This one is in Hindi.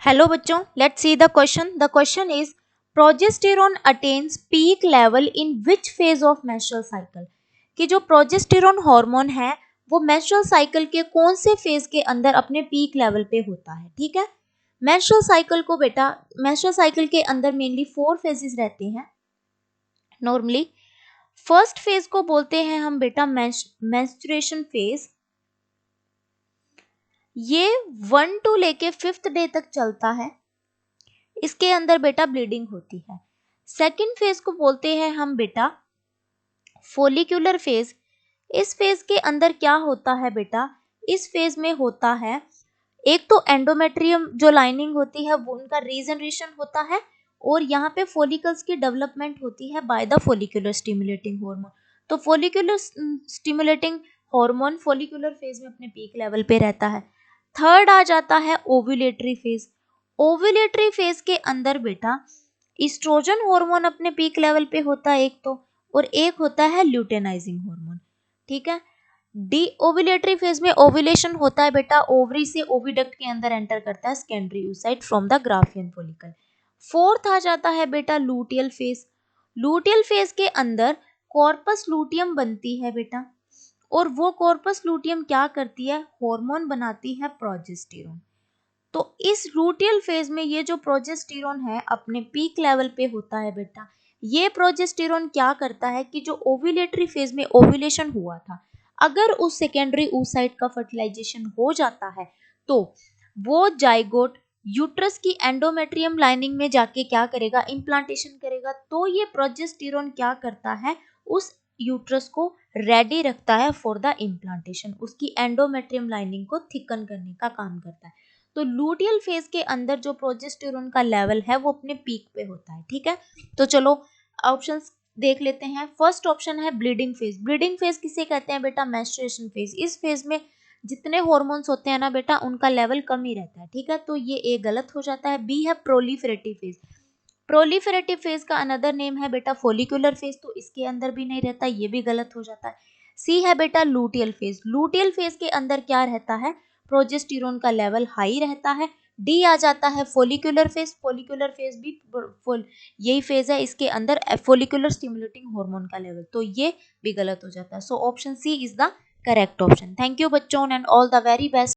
हेलो बच्चों, let's see the question. The question is progesterone attains peak level in which phase of menstrual cycle. कि जो प्रोजेस्टेरॉन हार्मोन है वो मेंस्ट्रुअल साइकिल के कौन से फेज के अंदर अपने पीक लेवल पे होता है. ठीक है, मेंस्ट्रुअल साइकिल को बेटा मेंस्ट्रुअल साइकिल के अंदर मेनली 4 फेजेस रहते हैं. नॉर्मली फर्स्ट फेज को बोलते हैं हम बेटा मेंस्ट्रुएशन फेज. ये 1 टू लेके 5th डे तक चलता है. इसके अंदर बेटा ब्लीडिंग होती है. सेकंड फेज को बोलते हैं हम बेटा फोलिकुलर फेज. इस फेज के अंदर क्या होता है बेटा, इस फेज में होता है एक तो एंडोमेट्रियम जो लाइनिंग होती है वो उनका रीजनरेशन होता है और यहाँ पे फोलिकल्स की डेवलपमेंट होती है by the follicular stimulating hormone. तो follicular stimulating hormone follicular phase में अपने पीक लेवल पे रहता है. थर्ड आ जाता है ओव्यूलेटरी फेज. ओव्यूलेटरी फेज के अंदर बेटा इस्ट्रोजन हार्मोन अपने पीक लेवल पे होता है एक तो, और एक होता है ल्यूटेनाइजिंग हार्मोन. ठीक है, डी ओव्यूलेटरी फेज में ओव्यूलेशन होता है बेटा, ओवरी से ओविडक्ट के अंदर एंटर करता है secondary oocyte from the graafian follicle. Fourth आ जाता है बेटा लूटियल फेज. लूटियल फेज के अंदर कॉर्पस लूटियम बनती है बेटा, और वो कॉर्पस लूटियम क्या करती है, हार्मोन बनाती है प्रोजेस्टेरॉन. तो इस लूटियल फेज में ये जो प्रोजेस्टेरॉन है अपने पीक लेवल पे होता है बेटा. ये प्रोजेस्टेरॉन क्या करता है कि जो ओव्यूलेटरी फेज में ओव्यूलेशन हुआ था, अगर उस सेकेंडरी oocyte का फर्टिलाइजेशन हो जाता है तो वो जाइगोट यूट्रस की एंडोमेट्रियम लाइनिंग में जाके क्या करेगा, इम्प्लांटेशन करेगा. तो ये प्रोजेस्टेरॉन क्या करता है, उस यूट्रस को रेडी रखता है फॉर द इम्प्लांटेशन, उसकी एंडोमेट्रियम लाइनिंग को थिकन करने का काम करता है. तो लूटियल फेज के अंदर जो प्रोजेस्टेरॉन का लेवल है वो अपने पीक पे होता है. ठीक है, तो चलो ऑप्शंस देख लेते हैं. फर्स्ट ऑप्शन है ब्लीडिंग फेज. ब्लीडिंग फेज किसे कहते हैं बेटा, मेंस्ट्रुएशन फेज. इस फेज में जितने हॉर्मोन्स होते हैं ना बेटा उनका लेवल कम ही रहता है. ठीक है, तो ये ए गलत हो जाता है. बी है प्रोलिफरेटिव फेज. प्रोलिफरेटिव फेज का अनदर नेम है बेटा फोलिकुलर फेज, तो इसके अंदर भी नहीं रहता, ये भी गलत हो जाता है. सी है बेटा लूटियल फेज. लूटियल फेज के अंदर क्या रहता है, प्रोजेस्टेरॉन का लेवल हाई रहता है. डी आ जाता है फोलिकुलर फेज. फोलिकुलर फेज भी यही फेज है, इसके अंदर फोलिकुलर स्टिमुलेटिंग हार्मोन का लेवल, तो ये भी गलत हो जाता है. So option C is the correct option. Thank you बच्चों and all the very best.